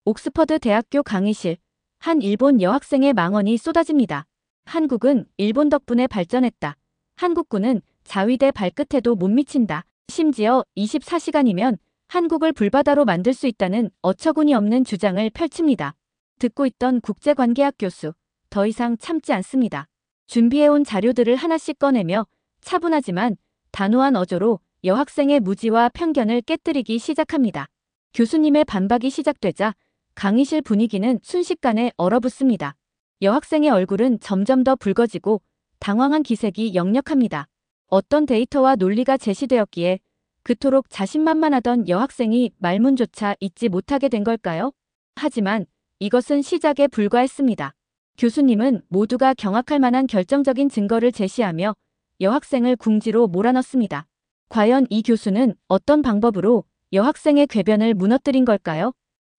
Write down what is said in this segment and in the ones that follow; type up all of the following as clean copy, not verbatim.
옥스퍼드 대학교 강의실. 한 일본 여학생의 망언이 쏟아집니다. 한국은 일본 덕분에 발전했다. 한국군은 자위대 발끝에도 못 미친다. 심지어 24시간이면 한국을 불바다로 만들 수 있다는 어처구니 없는 주장을 펼칩니다. 듣고 있던 국제관계학 교수, 더 이상 참지 않습니다. 준비해온 자료들을 하나씩 꺼내며 차분하지만 단호한 어조로 여학생의 무지와 편견을 깨뜨리기 시작합니다. 교수님의 반박이 시작되자 강의실 분위기는 순식간에 얼어붙습니다. 여학생의 얼굴은 점점 더 붉어지고 당황한 기색이 역력합니다. 어떤 데이터와 논리가 제시되었기에 그토록 자신만만하던 여학생이 말문조차 잇지 못하게 된 걸까요? 하지만 이것은 시작에 불과했습니다. 교수님은 모두가 경악할 만한 결정적인 증거를 제시하며 여학생을 궁지로 몰아넣습니다. 과연 이 교수는 어떤 방법으로 여학생의 궤변을 무너뜨린 걸까요?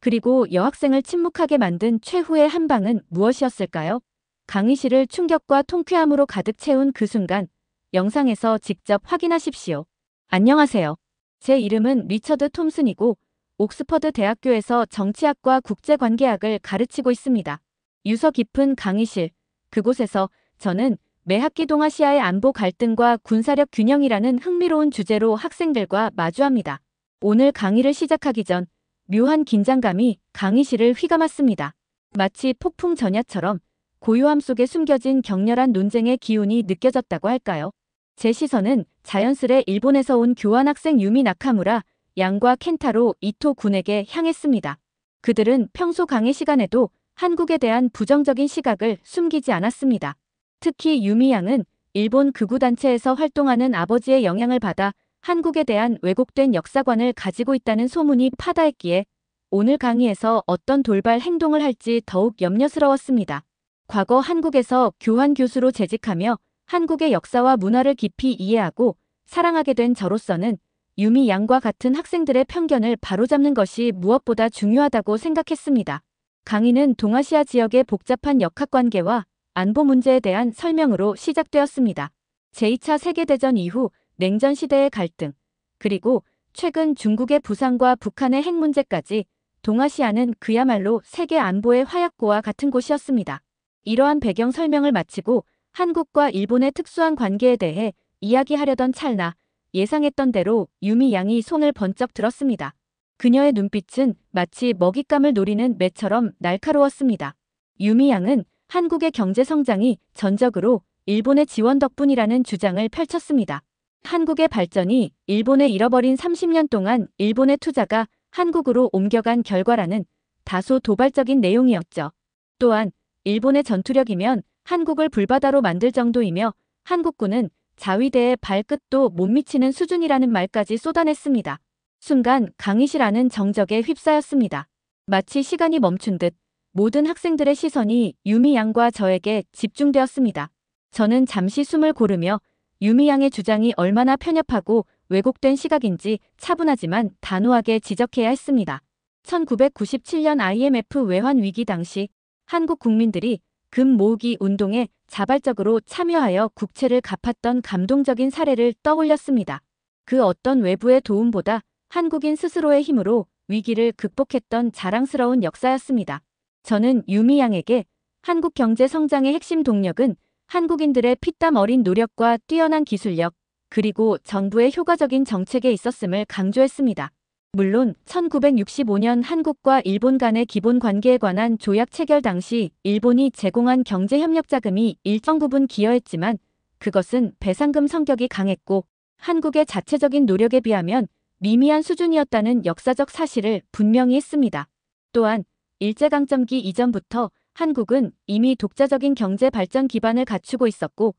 그리고 여학생을 침묵하게 만든 최후의 한 방은 무엇이었을까요? 강의실을 충격과 통쾌함으로 가득 채운 그 순간, 영상에서 직접 확인하십시오. 안녕하세요. 제 이름은 리처드 톰슨이고 옥스퍼드 대학교에서 정치학과 국제관계학을 가르치고 있습니다. 유서 깊은 강의실, 그곳에서 저는 매 학기 동아시아의 안보 갈등과 군사력 균형이라는 흥미로운 주제로 학생들과 마주합니다. 오늘 강의를 시작하기 전 묘한 긴장감이 강의실을 휘감았습니다. 마치 폭풍 전야처럼 고요함 속에 숨겨진 격렬한 논쟁의 기운이 느껴졌다고 할까요? 제 시선은 자연스레 일본에서 온 교환학생 유미 나카무라, 양과 켄타로 이토 군에게 향했습니다. 그들은 평소 강의 시간에도 한국에 대한 부정적인 시각을 숨기지 않았습니다. 특히 유미 양은 일본 극우단체에서 활동하는 아버지의 영향을 받아 한국에 대한 왜곡된 역사관을 가지고 있다는 소문이 파다했기에 오늘 강의에서 어떤 돌발 행동을 할지 더욱 염려스러웠습니다. 과거 한국에서 교환 교수로 재직하며 한국의 역사와 문화를 깊이 이해하고 사랑하게 된 저로서는 유미 양과 같은 학생들의 편견을 바로잡는 것이 무엇보다 중요하다고 생각했습니다. 강의는 동아시아 지역의 복잡한 역학관계와 안보 문제에 대한 설명으로 시작되었습니다. 제2차 세계대전 이후 냉전 시대의 갈등, 그리고 최근 중국의 부상과 북한의 핵 문제까지 동아시아는 그야말로 세계 안보의 화약고와 같은 곳이었습니다. 이러한 배경 설명을 마치고 한국과 일본의 특수한 관계에 대해 이야기하려던 찰나 예상했던 대로 유미 양이 손을 번쩍 들었습니다. 그녀의 눈빛은 마치 먹잇감을 노리는 매처럼 날카로웠습니다. 유미 양은 한국의 경제 성장이 전적으로 일본의 지원 덕분이라는 주장을 펼쳤습니다. 한국의 발전이 일본에 잃어버린 30년 동안 일본의 투자가 한국으로 옮겨간 결과라는 다소 도발적인 내용이었죠. 또한 일본의 전투력이면 한국을 불바다로 만들 정도이며 한국군은 자위대의 발끝도 못 미치는 수준이라는 말까지 쏟아냈습니다. 순간 강의실 안은 정적에 휩싸였습니다. 마치 시간이 멈춘 듯 모든 학생들의 시선이 유미 양과 저에게 집중되었습니다. 저는 잠시 숨을 고르며 유미 양의 주장이 얼마나 편협하고 왜곡된 시각인지 차분하지만 단호하게 지적해야 했습니다. 1997년 IMF 외환 위기 당시 한국 국민들이 금 모으기 운동에 자발적으로 참여하여 국채를 갚았던 감동적인 사례를 떠올렸습니다. 그 어떤 외부의 도움보다 한국인 스스로의 힘으로 위기를 극복했던 자랑스러운 역사였습니다. 저는 유미 양에게 한국 경제 성장의 핵심 동력은 한국인들의 피땀 어린 노력과 뛰어난 기술력, 그리고 정부의 효과적인 정책에 있었음을 강조했습니다. 물론 1965년 한국과 일본 간의 기본 관계에 관한 조약 체결 당시 일본이 제공한 경제협력 자금이 일정 부분 기여했지만 그것은 배상금 성격이 강했고 한국의 자체적인 노력에 비하면 미미한 수준이었다는 역사적 사실을 분명히 했습니다. 또한 일제강점기 이전부터 한국은 이미 독자적인 경제 발전 기반을 갖추고 있었고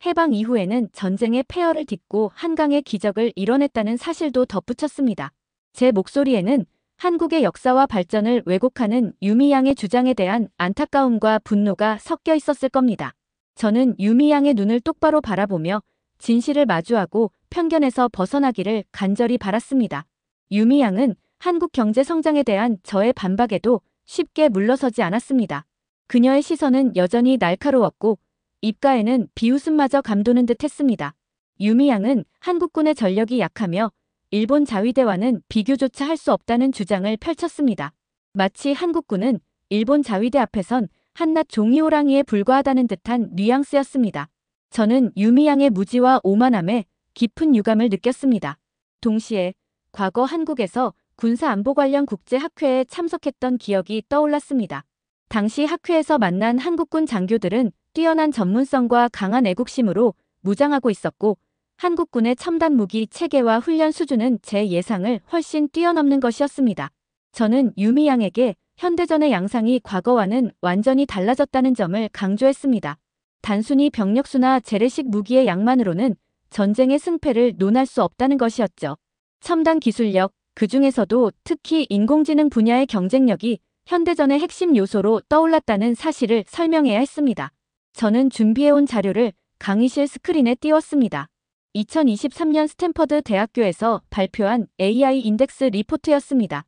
해방 이후에는 전쟁의 폐허를 딛고 한강의 기적을 이뤄냈다는 사실도 덧붙였습니다. 제 목소리에는 한국의 역사와 발전을 왜곡하는 유미 양의 주장에 대한 안타까움과 분노가 섞여 있었을 겁니다. 저는 유미 양의 눈을 똑바로 바라보며 진실을 마주하고 편견에서 벗어나기를 간절히 바랐습니다. 유미 양은 한국 경제 성장에 대한 저의 반박에도 쉽게 물러서지 않았습니다. 그녀의 시선은 여전히 날카로웠고 입가에는 비웃음마저 감도는 듯 했습니다. 유미 양은 한국군의 전력이 약하며 일본 자위대와는 비교조차 할 수 없다는 주장을 펼쳤습니다. 마치 한국군은 일본 자위대 앞에선 한낱 종이호랑이에 불과하다는 듯한 뉘앙스였습니다. 저는 유미양의 무지와 오만함에 깊은 유감을 느꼈습니다. 동시에 과거 한국에서 군사안보 관련 국제학회에 참석했던 기억이 떠올랐습니다. 당시 학회에서 만난 한국군 장교들은 뛰어난 전문성과 강한 애국심으로 무장하고 있었고 한국군의 첨단 무기 체계와 훈련 수준은 제 예상을 훨씬 뛰어넘는 것이었습니다. 저는 유미양에게 현대전의 양상이 과거와는 완전히 달라졌다는 점을 강조했습니다. 단순히 병력수나 재래식 무기의 양만으로는 전쟁의 승패를 논할 수 없다는 것이었죠. 첨단 기술력, 그 중에서도 특히 인공지능 분야의 경쟁력이 현대전의 핵심 요소로 떠올랐다는 사실을 설명해야 했습니다. 저는 준비해온 자료를 강의실 스크린에 띄웠습니다. 2023년 스탠퍼드 대학교에서 발표한 AI 인덱스 리포트였습니다.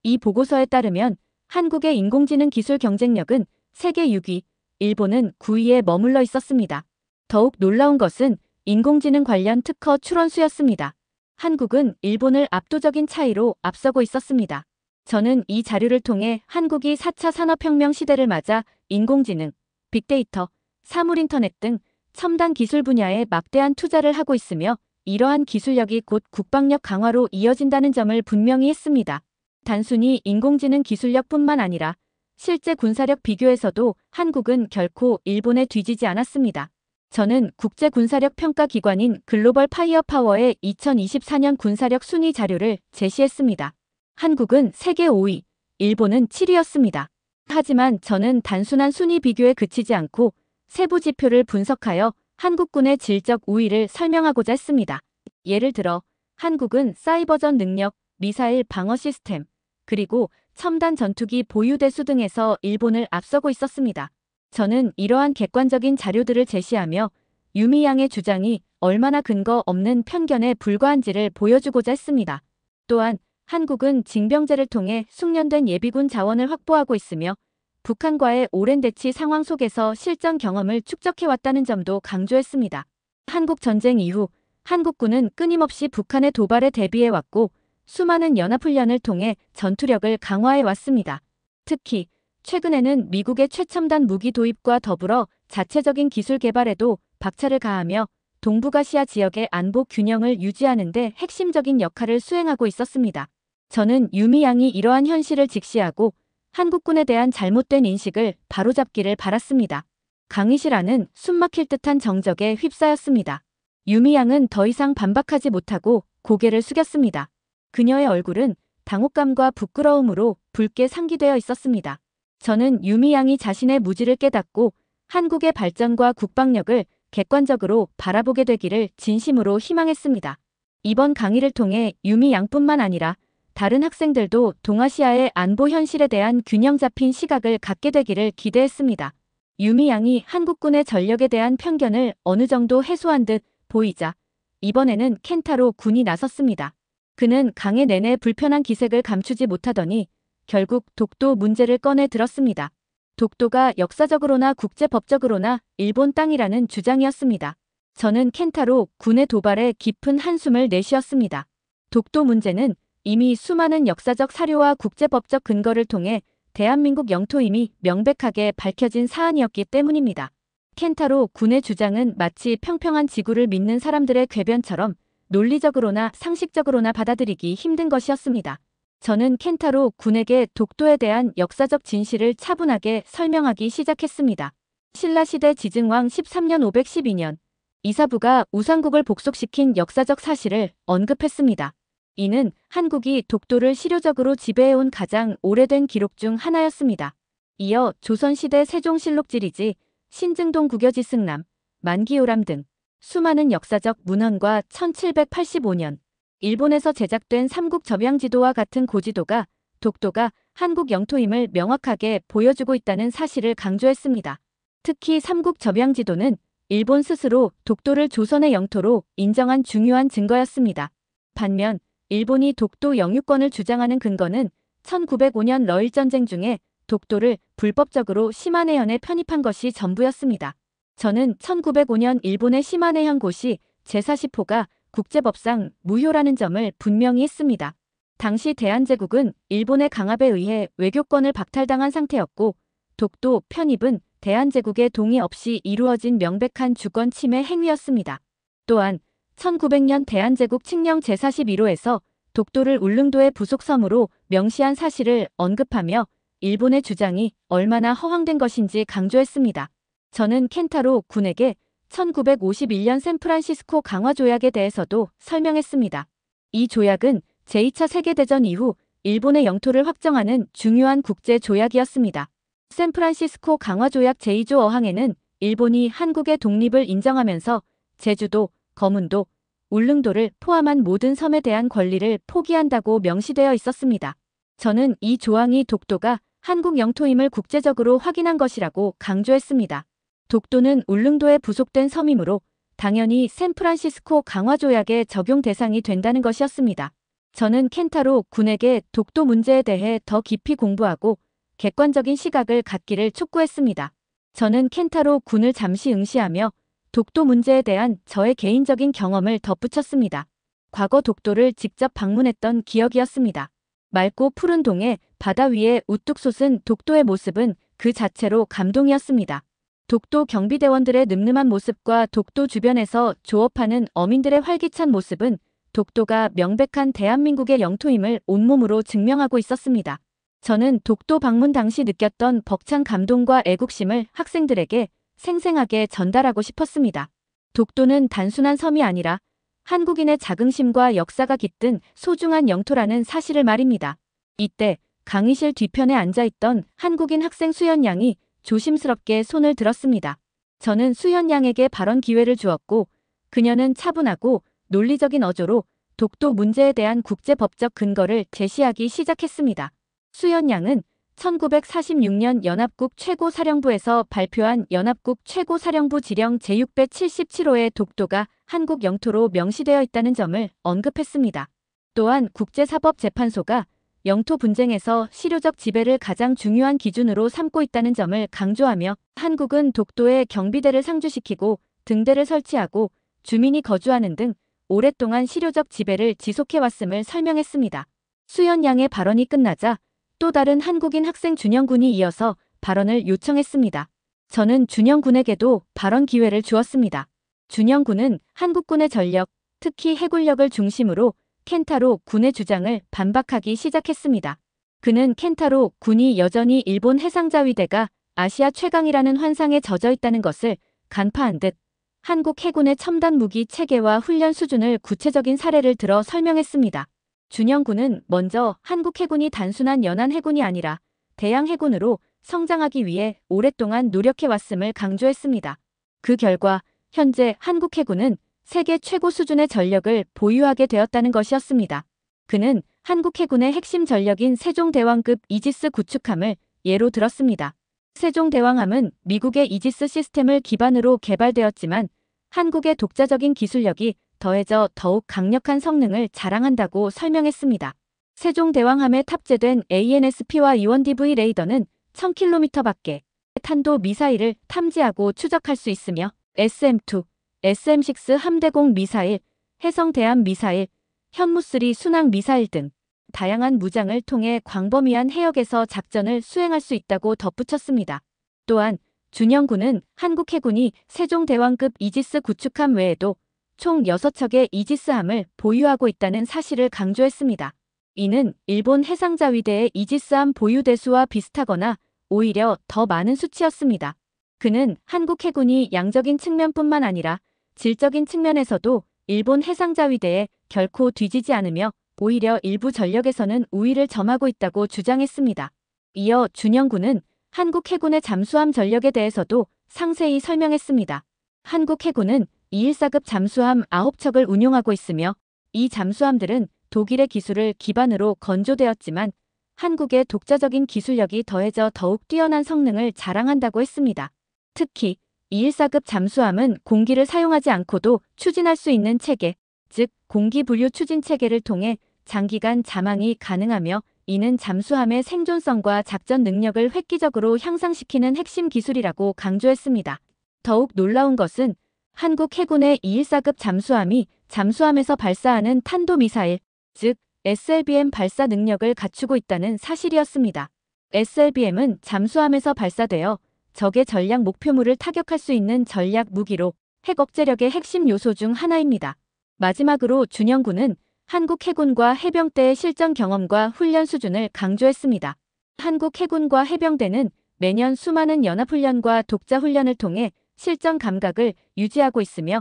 이 보고서에 따르면 한국의 인공지능 기술 경쟁력은 세계 6위, 일본은 9위에 머물러 있었습니다. 더욱 놀라운 것은 인공지능 관련 특허 출원수였습니다. 한국은 일본을 압도적인 차이로 앞서고 있었습니다. 저는 이 자료를 통해 한국이 4차 산업혁명 시대를 맞아 인공지능, 빅데이터, 사물인터넷 등 첨단 기술 분야에 막대한 투자를 하고 있으며 이러한 기술력이 곧 국방력 강화로 이어진다는 점을 분명히 했습니다. 단순히 인공지능 기술력뿐만 아니라 실제 군사력 비교에서도 한국은 결코 일본에 뒤지지 않았습니다. 저는 국제군사력 평가기관인 글로벌 파이어파워의 2024년 군사력 순위 자료를 제시했습니다. 한국은 세계 5위, 일본은 7위였습니다. 하지만 저는 단순한 순위 비교에 그치지 않고 세부 지표를 분석하여 한국군의 질적 우위를 설명하고자 했습니다. 예를 들어 한국은 사이버전 능력, 미사일 방어 시스템, 그리고 첨단 전투기 보유 대수 등에서 일본을 앞서고 있었습니다. 저는 이러한 객관적인 자료들을 제시하며 유미양의 주장이 얼마나 근거 없는 편견에 불과한지를 보여주고자 했습니다. 또한 한국은 징병제를 통해 숙련된 예비군 자원을 확보하고 있으며 북한과의 오랜 대치 상황 속에서 실전 경험을 축적해왔다는 점도 강조했습니다. 한국 전쟁 이후 한국군은 끊임없이 북한의 도발에 대비해왔고 수많은 연합훈련을 통해 전투력을 강화해왔습니다. 특히 최근에는 미국의 최첨단 무기 도입과 더불어 자체적인 기술 개발에도 박차를 가하며 동북아시아 지역의 안보 균형을 유지하는 데 핵심적인 역할을 수행하고 있었습니다. 저는 유미양이 이러한 현실을 직시하고 한국군에 대한 잘못된 인식을 바로잡기를 바랐습니다. 강의실 안은 숨막힐 듯한 정적에 휩싸였습니다. 유미양은 더 이상 반박하지 못하고 고개를 숙였습니다. 그녀의 얼굴은 당혹감과 부끄러움으로 붉게 상기되어 있었습니다. 저는 유미양이 자신의 무지를 깨닫고 한국의 발전과 국방력을 객관적으로 바라보게 되기를 진심으로 희망했습니다. 이번 강의를 통해 유미양뿐만 아니라 다른 학생들도 동아시아의 안보 현실에 대한 균형 잡힌 시각을 갖게 되기를 기대했습니다. 유미양이 한국군의 전력에 대한 편견을 어느 정도 해소한 듯 보이자 이번에는 켄타로 군이 나섰습니다. 그는 강의 내내 불편한 기색을 감추지 못하더니 결국 독도 문제를 꺼내 들었습니다. 독도가 역사적으로나 국제법적으로나 일본 땅이라는 주장이었습니다. 저는 켄타로 군의 도발에 깊은 한숨을 내쉬었습니다. 독도 문제는 이미 수많은 역사적 사료와 국제법적 근거를 통해 대한민국 영토임이 명백하게 밝혀진 사안이었기 때문입니다. 켄타로 군의 주장은 마치 평평한 지구를 믿는 사람들의 궤변처럼 논리적으로나 상식적으로나 받아들이기 힘든 것이었습니다. 저는 켄타로 군에게 독도에 대한 역사적 진실을 차분하게 설명하기 시작했습니다. 신라시대 지증왕 13년 512년 이사부가 우상국을 복속시킨 역사적 사실을 언급했습니다. 이는 한국이 독도를 실효적으로 지배해온 가장 오래된 기록 중 하나였습니다. 이어 조선시대 세종실록지리지, 신증동 국여지승남, 만기요람 등 수많은 역사적 문헌과 1785년 일본에서 제작된 삼국접양지도와 같은 고지도가 독도가 한국 영토임을 명확하게 보여주고 있다는 사실을 강조했습니다. 특히 삼국접양지도는 일본 스스로 독도를 조선의 영토로 인정한 중요한 증거였습니다. 반면 일본이 독도 영유권을 주장하는 근거는 1905년 러일전쟁 중에 독도를 불법적으로 시마네현에 편입한 것이 전부였습니다. 저는 1905년 일본의 시마네현 고시 제40호가 국제법상 무효라는 점을 분명히 했습니다. 당시 대한제국은 일본의 강압에 의해 외교권을 박탈당한 상태였고 독도 편입은 대한제국의 동의 없이 이루어진 명백한 주권 침해 행위였습니다. 또한 1900년 대한제국 칙령 제41호에서 독도를 울릉도의 부속섬으로 명시한 사실을 언급하며 일본의 주장이 얼마나 허황된 것인지 강조했습니다. 저는 켄타로 군에게 1951년 샌프란시스코 강화조약에 대해서도 설명했습니다. 이 조약은 제2차 세계대전 이후 일본의 영토를 확정하는 중요한 국제조약이었습니다. 샌프란시스코 강화조약 제2조 어항에는 일본이 한국의 독립을 인정하면서 제주도, 거문도, 울릉도를 포함한 모든 섬에 대한 권리를 포기한다고 명시되어 있었습니다. 저는 이 조항이 독도가 한국 영토임을 국제적으로 확인한 것이라고 강조했습니다. 독도는 울릉도에 부속된 섬이므로 당연히 샌프란시스코 강화조약의 적용 대상이 된다는 것이었습니다. 저는 켄타로 군에게 독도 문제에 대해 더 깊이 공부하고 객관적인 시각을 갖기를 촉구했습니다. 저는 켄타로 군을 잠시 응시하며 독도 문제에 대한 저의 개인적인 경험을 덧붙였습니다. 과거 독도를 직접 방문했던 기억이었습니다. 맑고 푸른 동해, 바다 위에 우뚝 솟은 독도의 모습은 그 자체로 감동이었습니다. 독도 경비대원들의 늠름한 모습과 독도 주변에서 조업하는 어민들의 활기찬 모습은 독도가 명백한 대한민국의 영토임을 온몸으로 증명하고 있었습니다. 저는 독도 방문 당시 느꼈던 벅찬 감동과 애국심을 학생들에게 생생하게 전달하고 싶었습니다. 독도는 단순한 섬이 아니라 한국인의 자긍심과 역사가 깃든 소중한 영토라는 사실을 말입니다. 이때 강의실 뒤편에 앉아있던 한국인 학생 수연 양이 조심스럽게 손을 들었습니다. 저는 수연 양에게 발언 기회를 주었고 그녀는 차분하고 논리적인 어조로 독도 문제에 대한 국제법적 근거를 제시하기 시작했습니다. 수연 양은 1946년 연합국 최고사령부에서 발표한 연합국 최고사령부 지령 제677호에 독도가 한국 영토로 명시되어 있다는 점을 언급했습니다. 또한 국제사법재판소가 영토 분쟁에서 실효적 지배를 가장 중요한 기준으로 삼고 있다는 점을 강조하며 한국은 독도에 경비대를 상주시키고 등대를 설치하고 주민이 거주하는 등 오랫동안 실효적 지배를 지속해왔음을 설명했습니다. 수연 양의 발언이 끝나자 또 다른 한국인 학생 준영 군이 이어서 발언을 요청했습니다. 저는 준영 군에게도 발언 기회를 주었습니다. 준영 군은 한국군의 전력, 특히 해군력을 중심으로 켄타로 군의 주장을 반박하기 시작했습니다. 그는 켄타로 군이 여전히 일본 해상자위대가 아시아 최강이라는 환상에 젖어 있다는 것을 간파한 듯 한국 해군의 첨단 무기 체계와 훈련 수준을 구체적인 사례를 들어 설명했습니다. 준영 군은 먼저 한국 해군이 단순한 연안 해군이 아니라 대양 해군으로 성장하기 위해 오랫동안 노력해왔음을 강조했습니다. 그 결과 현재 한국 해군은 세계 최고 수준의 전력을 보유하게 되었다는 것이었습니다. 그는 한국 해군의 핵심 전력인 세종대왕급 이지스 구축함을 예로 들었습니다. 세종대왕함은 미국의 이지스 시스템을 기반으로 개발되었지만 한국의 독자적인 기술력이 더해져 더욱 강력한 성능을 자랑한다고 설명했습니다. 세종대왕함에 탑재된 ANSP와 E1DV 레이더는 1000km 밖의 탄도 미사일을 탐지하고 추적할 수 있으며 SM-2, SM-6 함대공 미사일, 해성 대함 미사일, 현무3 순항 미사일 등 다양한 무장을 통해 광범위한 해역에서 작전을 수행할 수 있다고 덧붙였습니다. 또한 준영군은 한국 해군이 세종대왕급 이지스 구축함 외에도 총 6척의 이지스함을 보유하고 있다는 사실을 강조했습니다. 이는 일본 해상자위대의 이지스함 보유 대수와 비슷하거나 오히려 더 많은 수치였습니다. 그는 한국 해군이 양적인 측면뿐만 아니라 질적인 측면에서도 일본 해상자위대에 결코 뒤지지 않으며 오히려 일부 전력에서는 우위를 점하고 있다고 주장했습니다. 이어 준영군은 한국 해군의 잠수함 전력에 대해서도 상세히 설명했습니다. 한국 해군은 214급 잠수함 9척을 운용하고 있으며 이 잠수함들은 독일의 기술을 기반으로 건조되었지만 한국의 독자적인 기술력이 더해져 더욱 뛰어난 성능을 자랑한다고 했습니다. 특히 214급 잠수함은 공기를 사용하지 않고도 추진할 수 있는 체계, 즉 공기 분류 추진 체계를 통해 장기간 잠항이 가능하며 이는 잠수함의 생존성과 작전 능력을 획기적으로 향상시키는 핵심 기술이라고 강조했습니다. 더욱 놀라운 것은 한국 해군의 214급 잠수함이 잠수함에서 발사하는 탄도미사일, 즉 SLBM 발사 능력을 갖추고 있다는 사실이었습니다. SLBM은 잠수함에서 발사되어 적의 전략 목표물을 타격할 수 있는 전략 무기로 핵 억제력의 핵심 요소 중 하나입니다. 마지막으로 준영군은 한국 해군과 해병대의 실전 경험과 훈련 수준을 강조했습니다. 한국 해군과 해병대는 매년 수많은 연합훈련과 독자훈련을 통해 실전 감각을 유지하고 있으며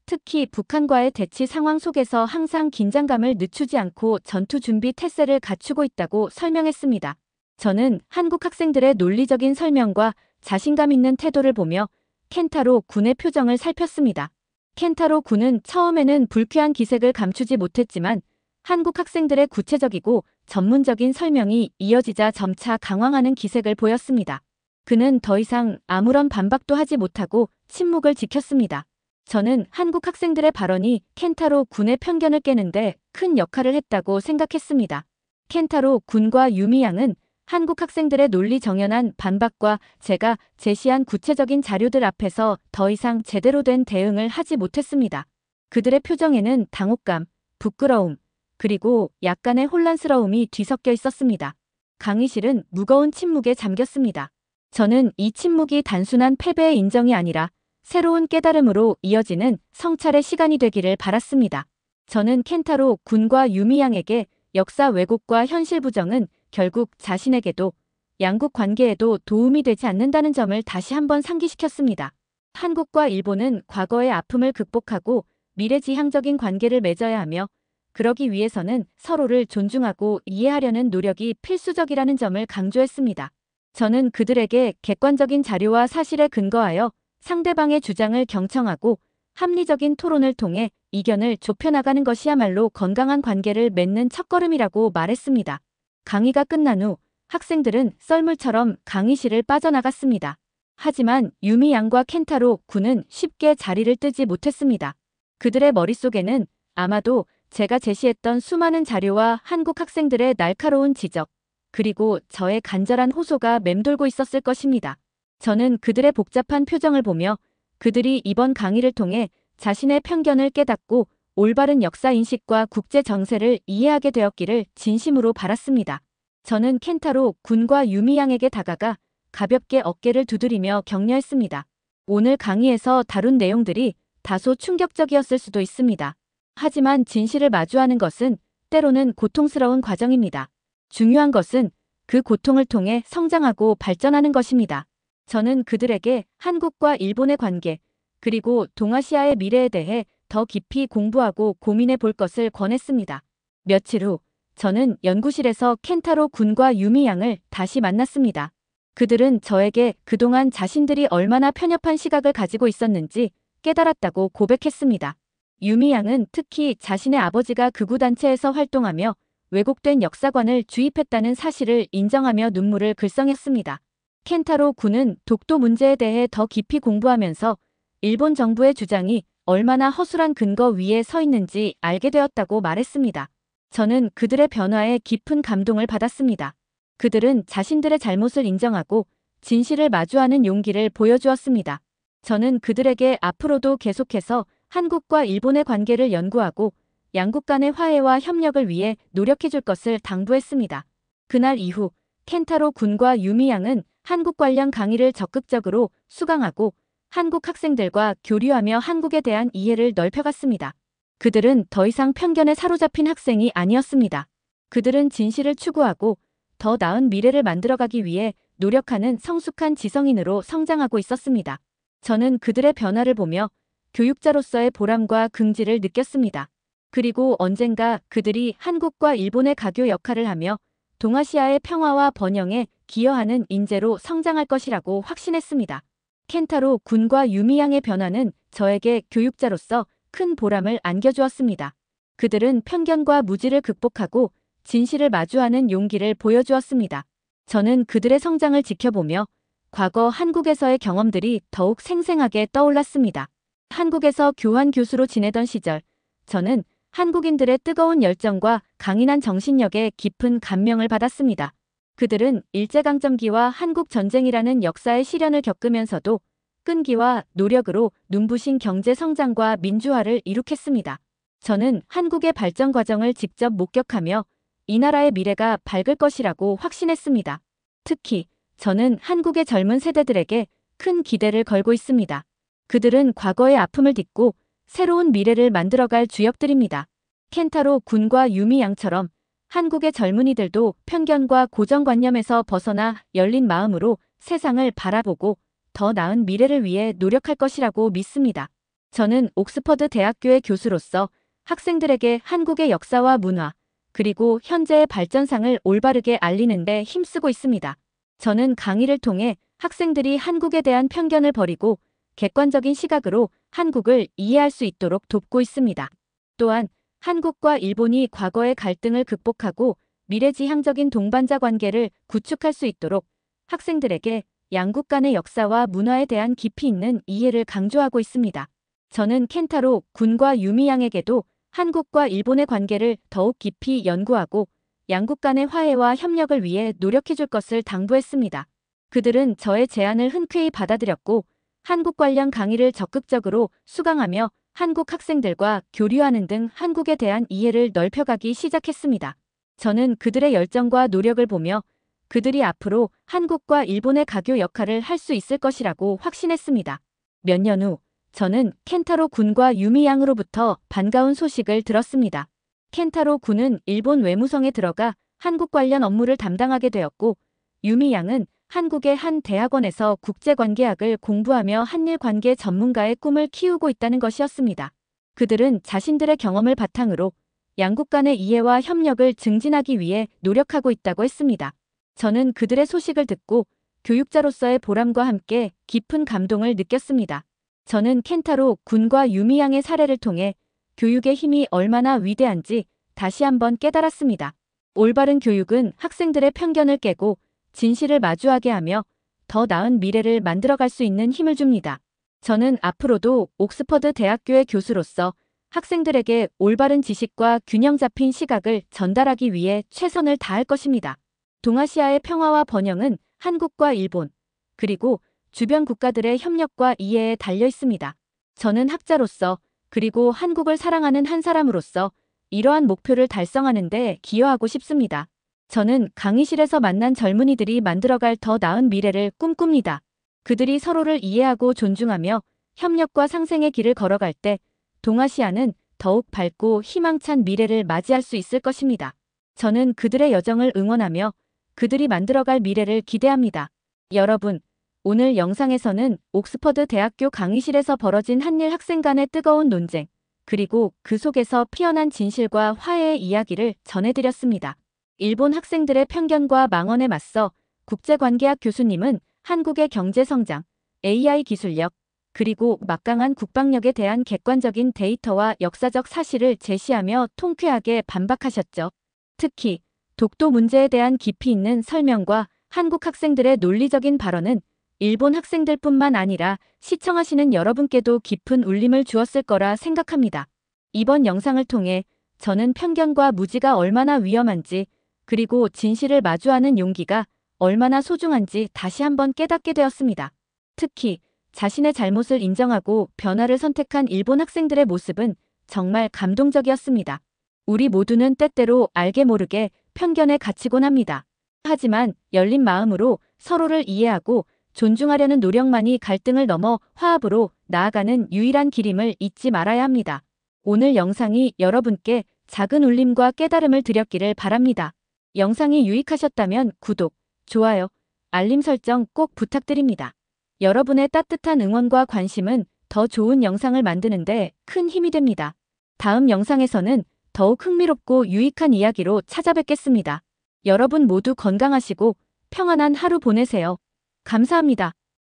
특히 북한과의 대치 상황 속에서 항상 긴장감을 늦추지 않고 전투 준비 태세를 갖추고 있다고 설명했습니다. 저는 한국 학생들의 논리적인 설명과 자신감 있는 태도를 보며 켄타로 군의 표정을 살폈습니다. 켄타로 군은 처음에는 불쾌한 기색을 감추지 못했지만 한국 학생들의 구체적이고 전문적인 설명이 이어지자 점차 강황하는 기색을 보였습니다. 그는 더 이상 아무런 반박도 하지 못하고 침묵을 지켰습니다. 저는 한국 학생들의 발언이 켄타로 군의 편견을 깨는데 큰 역할을 했다고 생각했습니다. 켄타로 군과 유미 양은 한국 학생들의 논리 정연한 반박과 제가 제시한 구체적인 자료들 앞에서 더 이상 제대로 된 대응을 하지 못했습니다. 그들의 표정에는 당혹감, 부끄러움, 그리고 약간의 혼란스러움이 뒤섞여 있었습니다. 강의실은 무거운 침묵에 잠겼습니다. 저는 이 침묵이 단순한 패배의 인정이 아니라 새로운 깨달음으로 이어지는 성찰의 시간이 되기를 바랐습니다. 저는 켄타로 군과 유미 양에게 역사 왜곡과 현실 부정은 결국 자신에게도 양국 관계에도 도움이 되지 않는다는 점을 다시 한번 상기시켰습니다. 한국과 일본은 과거의 아픔을 극복하고 미래지향적인 관계를 맺어야 하며 그러기 위해서는 서로를 존중하고 이해하려는 노력이 필수적이라는 점을 강조했습니다. 저는 그들에게 객관적인 자료와 사실에 근거하여 상대방의 주장을 경청하고 합리적인 토론을 통해 이견을 좁혀나가는 것이야말로 건강한 관계를 맺는 첫걸음이라고 말했습니다. 강의가 끝난 후 학생들은 썰물처럼 강의실을 빠져나갔습니다. 하지만 유미 양과 켄타로 군은 쉽게 자리를 뜨지 못했습니다. 그들의 머릿속에는 아마도 제가 제시했던 수많은 자료와 한국 학생들의 날카로운 지적, 그리고 저의 간절한 호소가 맴돌고 있었을 것입니다. 저는 그들의 복잡한 표정을 보며 그들이 이번 강의를 통해 자신의 편견을 깨닫고 올바른 역사 인식과 국제 정세를 이해하게 되었기를 진심으로 바랐습니다. 저는 켄타로 군과 유미 양에게 다가가 가볍게 어깨를 두드리며 격려했습니다. 오늘 강의에서 다룬 내용들이 다소 충격적이었을 수도 있습니다. 하지만 진실을 마주하는 것은 때로는 고통스러운 과정입니다. 중요한 것은 그 고통을 통해 성장하고 발전하는 것입니다. 저는 그들에게 한국과 일본의 관계, 그리고 동아시아의 미래에 대해 더 깊이 공부하고 고민해 볼 것을 권했습니다. 며칠 후 저는 연구실에서 켄타로 군과 유미 양을 다시 만났습니다. 그들은 저에게 그동안 자신들이 얼마나 편협한 시각을 가지고 있었는지 깨달았다고 고백했습니다. 유미 양은 특히 자신의 아버지가 극우단체에서 활동하며 왜곡된 역사관을 주입했다는 사실을 인정하며 눈물을 글썽였습니다. 켄타로 군은 독도 문제에 대해 더 깊이 공부하면서 일본 정부의 주장이 얼마나 허술한 근거 위에 서 있는지 알게 되었다고 말했습니다. 저는 그들의 변화에 깊은 감동을 받았습니다. 그들은 자신들의 잘못을 인정하고 진실을 마주하는 용기를 보여주었습니다. 저는 그들에게 앞으로도 계속해서 한국과 일본의 관계를 연구하고 양국 간의 화해와 협력을 위해 노력해줄 것을 당부했습니다. 그날 이후 켄타로 군과 유미 양은 한국 관련 강의를 적극적으로 수강하고 한국 학생들과 교류하며 한국에 대한 이해를 넓혀갔습니다. 그들은 더 이상 편견에 사로잡힌 학생이 아니었습니다. 그들은 진실을 추구하고 더 나은 미래를 만들어가기 위해 노력하는 성숙한 지성인으로 성장하고 있었습니다. 저는 그들의 변화를 보며 교육자로서의 보람과 긍지를 느꼈습니다. 그리고 언젠가 그들이 한국과 일본의 가교 역할을 하며 동아시아의 평화와 번영에 기여하는 인재로 성장할 것이라고 확신했습니다. 켄타로 군과 유미 양의 변화는 저에게 교육자로서 큰 보람을 안겨주었습니다. 그들은 편견과 무지를 극복하고 진실을 마주하는 용기를 보여주었습니다. 저는 그들의 성장을 지켜보며 과거 한국에서의 경험들이 더욱 생생하게 떠올랐습니다. 한국에서 교환 교수로 지내던 시절, 저는 한국인들의 뜨거운 열정과 강인한 정신력에 깊은 감명을 받았습니다. 그들은 일제강점기와 한국전쟁이라는 역사의 시련을 겪으면서도 끈기와 노력으로 눈부신 경제 성장과 민주화를 이룩했습니다. 저는 한국의 발전 과정을 직접 목격하며 이 나라의 미래가 밝을 것이라고 확신했습니다. 특히 저는 한국의 젊은 세대들에게 큰 기대를 걸고 있습니다. 그들은 과거의 아픔을 딛고 새로운 미래를 만들어갈 주역들입니다. 켄타로 군과 유미 양처럼 한국의 젊은이들도 편견과 고정관념에서 벗어나 열린 마음으로 세상을 바라보고 더 나은 미래를 위해 노력할 것이라고 믿습니다. 저는 옥스퍼드 대학교의 교수로서 학생들에게 한국의 역사와 문화, 그리고 현재의 발전상을 올바르게 알리는 데 힘쓰고 있습니다. 저는 강의를 통해 학생들이 한국에 대한 편견을 버리고 객관적인 시각으로 한국을 이해할 수 있도록 돕고 있습니다. 또한 한국과 일본이 과거의 갈등을 극복하고 미래지향적인 동반자 관계를 구축할 수 있도록 학생들에게 양국 간의 역사와 문화에 대한 깊이 있는 이해를 강조하고 있습니다. 저는 켄타로 군과 유미 양에게도 한국과 일본의 관계를 더욱 깊이 연구하고 양국 간의 화해와 협력을 위해 노력해줄 것을 당부했습니다. 그들은 저의 제안을 흔쾌히 받아들였고 한국 관련 강의를 적극적으로 수강하며 한국 학생들과 교류하는 등 한국에 대한 이해를 넓혀가기 시작했습니다. 저는 그들의 열정과 노력을 보며 그들이 앞으로 한국과 일본의 가교 역할을 할 수 있을 것이라고 확신했습니다. 몇 년 후 저는 켄타로 군과 유미 양으로부터 반가운 소식을 들었습니다. 켄타로 군은 일본 외무성에 들어가 한국 관련 업무를 담당하게 되었고 유미 양은 한국의 한 대학원에서 국제관계학을 공부하며 한일 관계 전문가의 꿈을 키우고 있다는 것이었습니다. 그들은 자신들의 경험을 바탕으로 양국 간의 이해와 협력을 증진하기 위해 노력하고 있다고 했습니다. 저는 그들의 소식을 듣고 교육자로서의 보람과 함께 깊은 감동을 느꼈습니다. 저는 켄타로 군과 유미 양의 사례를 통해 교육의 힘이 얼마나 위대한지 다시 한번 깨달았습니다. 올바른 교육은 학생들의 편견을 깨고 진실을 마주하게 하며 더 나은 미래를 만들어갈 수 있는 힘을 줍니다. 저는 앞으로도 옥스퍼드 대학교의 교수로서 학생들에게 올바른 지식과 균형 잡힌 시각을 전달하기 위해 최선을 다할 것입니다. 동아시아의 평화와 번영은 한국과 일본, 그리고 주변 국가들의 협력과 이해에 달려 있습니다. 저는 학자로서 그리고 한국을 사랑하는 한 사람으로서 이러한 목표를 달성하는 데 기여하고 싶습니다. 저는 강의실에서 만난 젊은이들이 만들어갈 더 나은 미래를 꿈꿉니다. 그들이 서로를 이해하고 존중하며 협력과 상생의 길을 걸어갈 때 동아시아는 더욱 밝고 희망찬 미래를 맞이할 수 있을 것입니다. 저는 그들의 여정을 응원하며 그들이 만들어갈 미래를 기대합니다. 여러분, 오늘 영상에서는 옥스퍼드 대학교 강의실에서 벌어진 한일 학생 간의 뜨거운 논쟁, 그리고 그 속에서 피어난 진실과 화해의 이야기를 전해드렸습니다. 일본 학생들의 편견과 망언에 맞서 국제관계학 교수님은 한국의 경제성장, AI 기술력, 그리고 막강한 국방력에 대한 객관적인 데이터와 역사적 사실을 제시하며 통쾌하게 반박하셨죠. 특히 독도 문제에 대한 깊이 있는 설명과 한국 학생들의 논리적인 발언은 일본 학생들뿐만 아니라 시청하시는 여러분께도 깊은 울림을 주었을 거라 생각합니다. 이번 영상을 통해 저는 편견과 무지가 얼마나 위험한지, 그리고 진실을 마주하는 용기가 얼마나 소중한지 다시 한번 깨닫게 되었습니다. 특히 자신의 잘못을 인정하고 변화를 선택한 일본 학생들의 모습은 정말 감동적이었습니다. 우리 모두는 때때로 알게 모르게 편견에 갇히곤 합니다. 하지만 열린 마음으로 서로를 이해하고 존중하려는 노력만이 갈등을 넘어 화합으로 나아가는 유일한 길임을 잊지 말아야 합니다. 오늘 영상이 여러분께 작은 울림과 깨달음을 드렸기를 바랍니다. 영상이 유익하셨다면 구독, 좋아요, 알림 설정 꼭 부탁드립니다. 여러분의 따뜻한 응원과 관심은 더 좋은 영상을 만드는 데 큰 힘이 됩니다. 다음 영상에서는 더욱 흥미롭고 유익한 이야기로 찾아뵙겠습니다. 여러분 모두 건강하시고 평안한 하루 보내세요. 감사합니다.